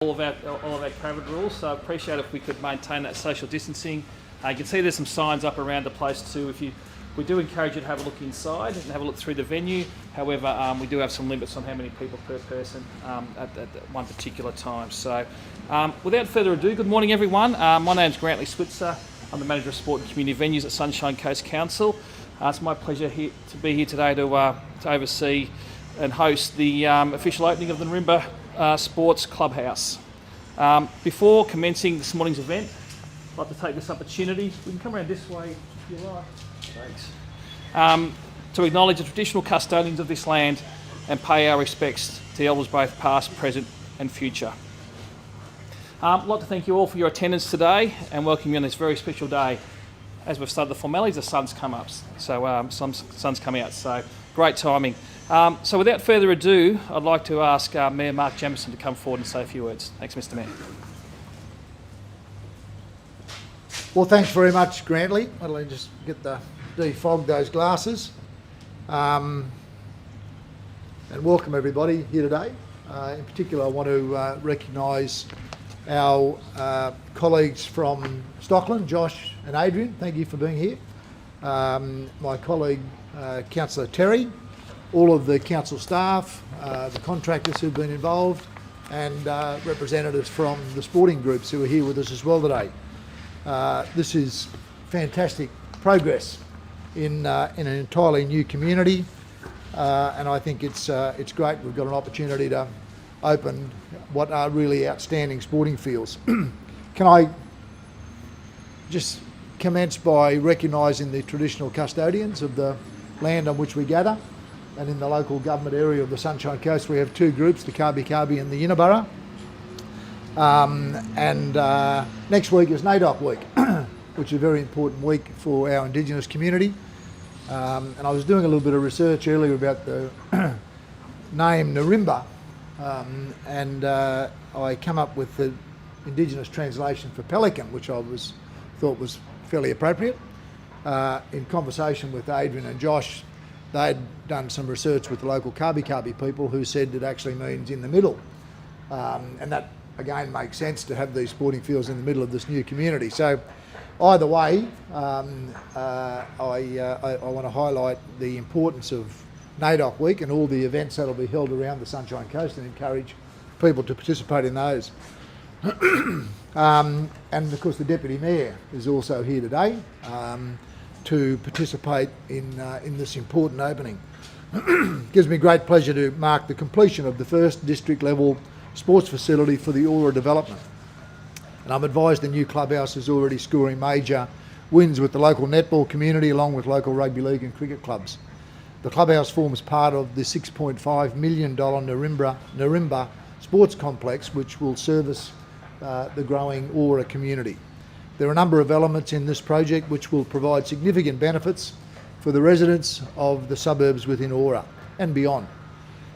all of our COVID rules, so I appreciate if we could maintain that social distancing. You can see there's some signs up around the place too. We do encourage you to have a look inside and have a look through the venue. However, we do have some limits on how many people per person at one particular time. So without further ado, good morning everyone. My name's Grantley Switzer. I'm the Manager of Sport and Community Venues at Sunshine Coast Council. It's my pleasure to be here today to oversee and host the official opening of the Nirimba Sports Clubhouse. Before commencing this morning's event, I'd like to take this opportunity, we can come around this way if you like, thanks, to acknowledge the traditional custodians of this land and pay our respects to the elders both past, present and future. I'd like to thank you all for your attendance today and welcome you on this very special day. As we've started the formalities, the sun's come up, so sun's come out, so great timing. So without further ado, I'd like to ask Mayor Mark Jamieson to come forward and say a few words. Thanks, Mr. Mayor. Well, thanks very much, Grantley. I'll just defog those glasses. And welcome everybody here today. In particular, I want to recognise our colleagues from Stockland, Josh and Adrian. Thank you for being here. My colleague, Councillor Terry, all of the council staff, the contractors who've been involved, and representatives from the sporting groups who are here with us as well today. This is fantastic progress in an entirely new community, and I think it's great. We've got an opportunity to open what are really outstanding sporting fields. Can I just commence by recognising the traditional custodians of the land on which we gather? And in the local government area of the Sunshine Coast, we have two groups, the Kabi and the Yinabara. Next week is NAIDOC week, which is a very important week for our Indigenous community. And I was doing a little bit of research earlier about the name Nirimba, and I come up with the Indigenous translation for pelican, which I thought was fairly appropriate. In conversation with Adrian and Josh, they'd done some research with the local Kabi people who said it actually means in the middle. And that again makes sense to have these sporting fields in the middle of this new community. So either way, I want to highlight the importance of NAIDOC week and all the events that will be held around the Sunshine Coast and encourage people to participate in those. And of course the Deputy Mayor is also here today to participate in this important opening. It gives me great pleasure to mark the completion of the first district level sports facility for the Aura development. And I'm advised the new clubhouse is already scoring major wins with the local netball community along with local rugby league and cricket clubs. The clubhouse forms part of the $6.5 million Nirimba Sports Complex, which will service the growing Aura community. There are a number of elements in this project which will provide significant benefits for the residents of the suburbs within Aura and beyond.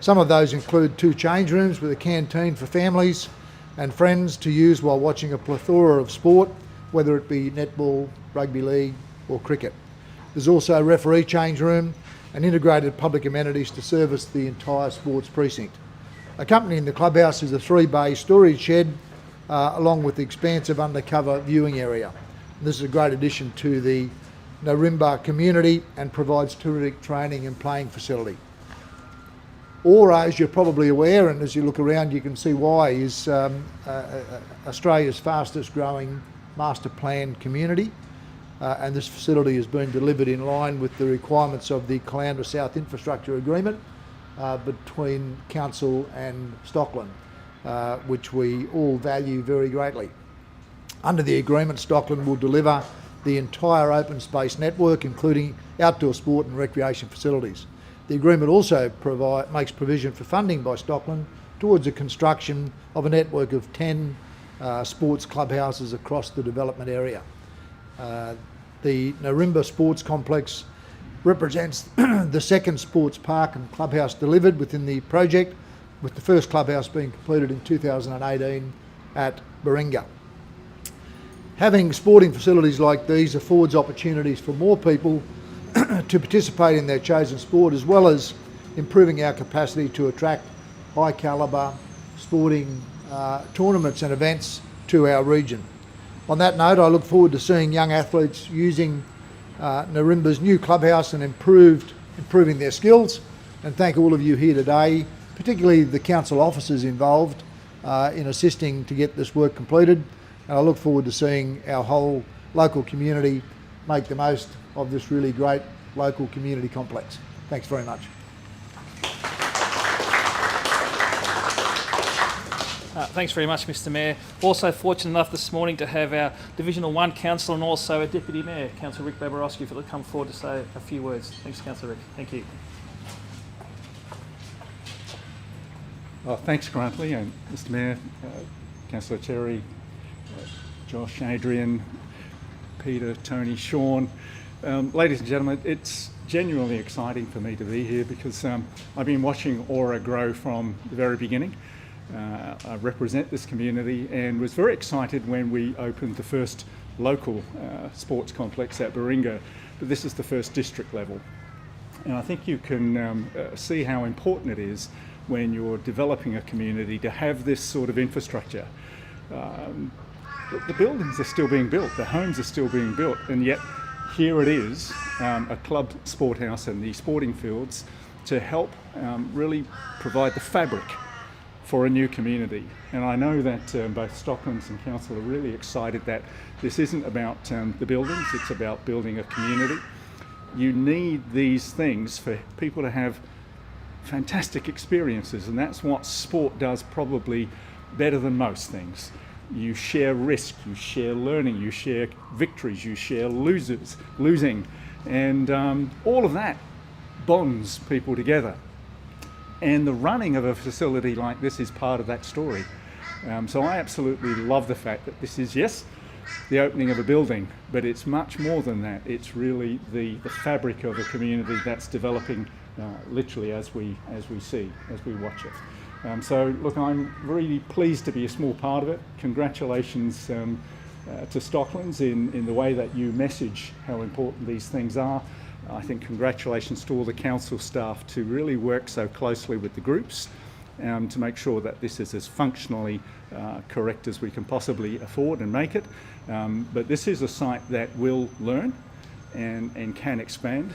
Some of those include 2 change rooms with a canteen for families and friends to use while watching a plethora of sport, whether it be netball, rugby league or cricket. There's also a referee change room and integrated public amenities to service the entire sports precinct. Accompanying the clubhouse is a 3-bay storage shed along with the expansive undercover viewing area. This is a great addition to the Nirimba community and provides terrific training and playing facility. Aura, as you're probably aware, and as you look around you can see why, is Australia's fastest growing master planned community, and this facility has been delivered in line with the requirements of the Caloundra South infrastructure agreement between Council and Stockland, which we all value very greatly. Under the agreement, Stockland will deliver the entire open space network, including outdoor sport and recreation facilities. The agreement also makes provision for funding by Stockland towards the construction of a network of 10 sports clubhouses across the development area. The Nirimba Sports Complex represents the second sports park and clubhouse delivered within the project, with the first clubhouse being completed in 2018 at Baringa. Having sporting facilities like these affords opportunities for more people to participate in their chosen sport, as well as improving our capacity to attract high calibre sporting tournaments and events to our region. On that note, I look forward to seeing young athletes using Nirimba's new clubhouse and improving their skills, and thank all of you here today, particularly the council officers involved in assisting to get this work completed, and I look forward to seeing our whole local community make the most of this really great local community complex. Thanks very much. Thanks very much, Mr Mayor. Also fortunate enough this morning to have our Divisional 1 Councillor and also a Deputy Mayor, Councillor Rick Babarowski, for to come forward to say a few words. Thanks, Councillor Rick. Thank you. Thanks, Grantley, and Mr Mayor, Councillor Cherry, Josh, Adrian, Peter, Tony, Sean. Ladies and gentlemen, it's genuinely exciting for me to be here because I've been watching Aura grow from the very beginning. I represent this community and was very excited when we opened the first local sports complex at Baringa, but this is the first district level. And I think you can see how important it is when you're developing a community to have this sort of infrastructure. The buildings are still being built, the homes are still being built, and yet here it is, a club sport house and the sporting fields to help really provide the fabric for a new community. And I know that both Stocklands and Council are really excited that this isn't about the buildings, it's about building a community. You need these things for people to have fantastic experiences, and that's what sport does probably better than most things. You share risk, you share learning, you share victories, you share losing, and all of that bonds people together. And the running of a facility like this is part of that story. So I absolutely love the fact that this is, yes, the opening of a building, but it's much more than that. It's really the fabric of a community that's developing literally as we watch it. So look, I'm really pleased to be a small part of it. Congratulations to Stocklands in the way that you message how important these things are. I think congratulations to all the council staff to really work so closely with the groups to make sure that this is as functionally correct as we can possibly afford and make it. But this is a site that will learn and can expand.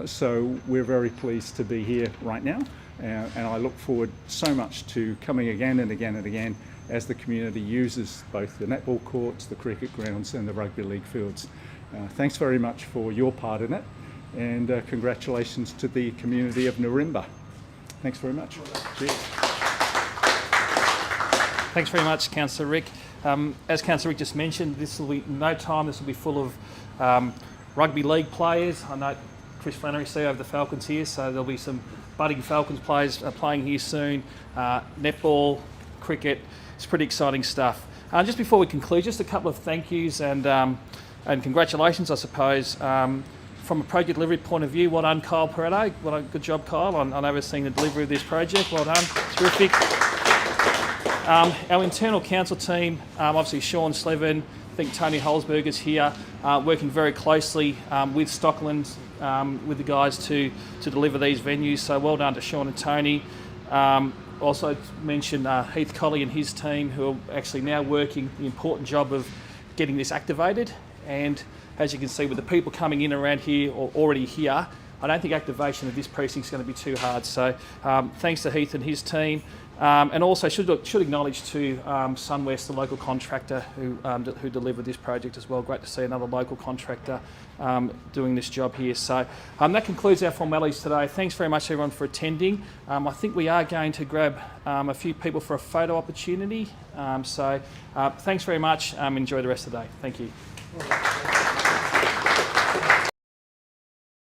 So we're very pleased to be here right now, and I look forward so much to coming again and again and again as the community uses both the netball courts, the cricket grounds and the rugby league fields. Thanks very much for your part in it, and congratulations to the community of Nirimba. Thanks very much. Cheers. Thanks very much, Councillor Rick. As Councillor Rick just mentioned, this will be this will be full of rugby league players. I know Chris Flannery, CEO of the Falcons, here, so there'll be some budding Falcons players playing here soon. Netball, cricket, it's pretty exciting stuff. Just before we conclude, just a couple of thank yous and congratulations, I suppose. From a project delivery point of view, well done, Kyle Pareto. Well done, good job, Kyle, on overseeing the delivery of this project. Well done, terrific. Our internal council team, obviously Sean Slevin, I think Tony Holzberger's here, working very closely with Stocklands, with the guys to deliver these venues. So well done to Sean and Tony. Also mention Heath Colley and his team, who are actually now working the important job of getting this activated. And as you can see, with the people coming in around here or already here, I don't think activation of this precinct is going to be too hard. So thanks to Heath and his team. And also should acknowledge to Sunwest, the local contractor who delivered this project as well. Great to see another local contractor doing this job here. So that concludes our formalities today. Thanks very much everyone for attending. I think we are going to grab a few people for a photo opportunity. So thanks very much. Enjoy the rest of the day. Thank you.